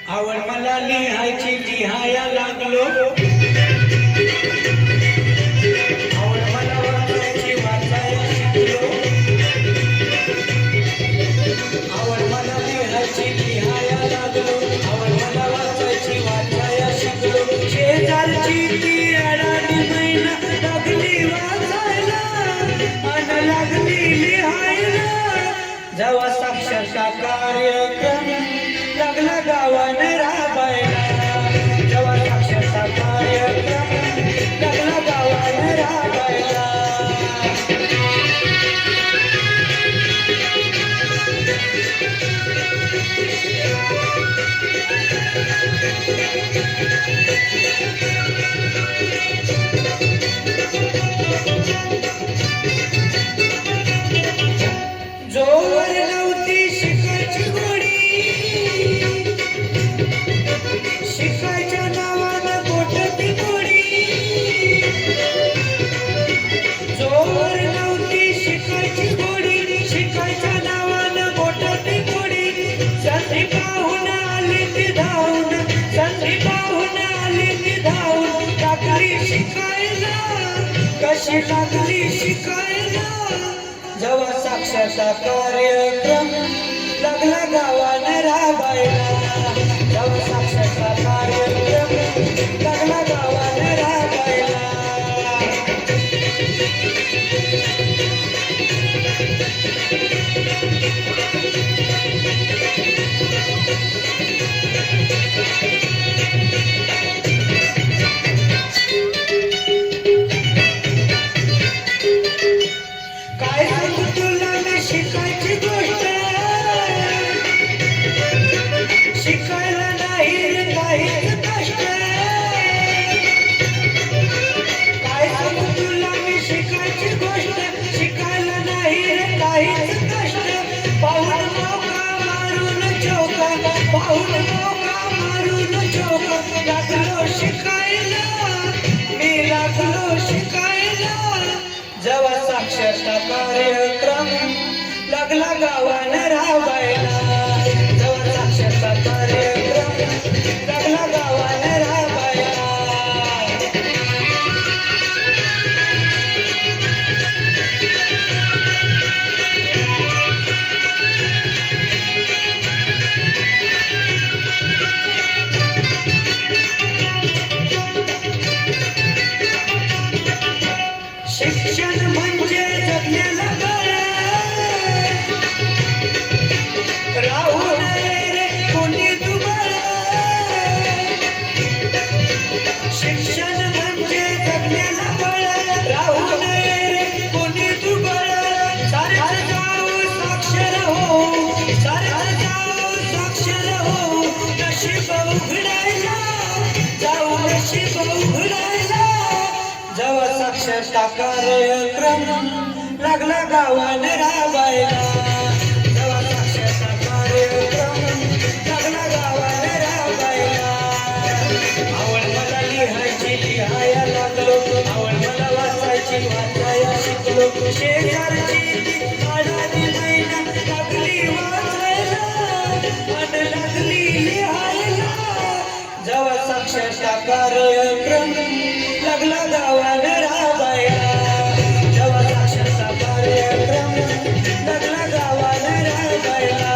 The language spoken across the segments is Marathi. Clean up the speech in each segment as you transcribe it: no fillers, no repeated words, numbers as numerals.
आवड मला लिहायची लिहाया लागलो, आवड मला वाचायची वाचाया शिकलो, आवड मला लिहायची लिहाया लागलो, आवड मला वाचायची वाचाया शिकलो. शेजारची ती अडाणी मैना लागली वाचायला अन लागली लिहायला. जेव्हा साक्षरता कार्यक्रम लागला गावाने राबायला, जेव्हा साक्षरता कार्यक्रम लागला गावाने राबायला. जोवर नव्हती शिकायची गोडी, शिकायच्या नावानं बोटती गोडी. जोवर नव्हती शिकायची गोडी, शिकायच्या नावानं बोटती गोडी. संधी पाहून आली ती धावून, संधी पाहून आली ती धावून. लागली शिकायला, कशी लागली शिकायला. जेव्हा साक्षरता कार्यक्रम लागला गावाने राबायला, जेव्हा साक्षरता कार्यक्रम लागला गावाने राबायला. काय सांगू तुला मी शिकायची गोष्ट, शिकायला नाही रे काहीच कष्ट. काय सांगू तुला मी शिकायची गोष्ट, शिकायला नाही रे काहीच कष्ट. पाहून मौका मारून चौका, पाहून मौका मारून चौका. लागलो शिकायला, मी लागलो शिकायला. जेव्हा साक्षरता कार्यक्रम लागला गावाने राबायला, जेव्हा साक्षरता कार्यक्रम लागला गावाने राबायला. शिक्षण म्हणजे जगण्याला बळ, राहू नये रे कोणी दुबळ. शिक्षण म्हणजे जगण्याला बळ, राहू नये रे कोणी दुबळ. सारेच जाऊ साक्षर हो, सारेच जाऊ साक्षर हो. नशीब उघडायला, जाऊ नशीब उघडायला. जेव्हा साक्षरता कार्यक्रम लागला गावाने राबायला, जेव्हा साक्षरता कार्यक्रम लागला गावाने राबायला. आवड मला लिहायची लिहाया लागलो, आवड मला वाचायची वाचाया शिकलो. शेजारची ती अडाणी मैना लागली वाचायला अन लागली लिहायला. जेव्हा साक्षरता कार्यक्रम लागला गावाने राबायला, जेव्हा साक्षरता कार्यक्रम लागला गावाने राबायला,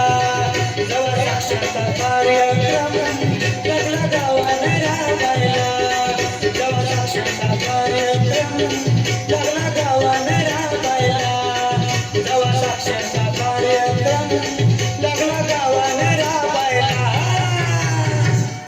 जेव्हा साक्षरता कार्यक्रम लागला गावाने राबायला, जेव्हा साक्षरता कार्यक्रम लागला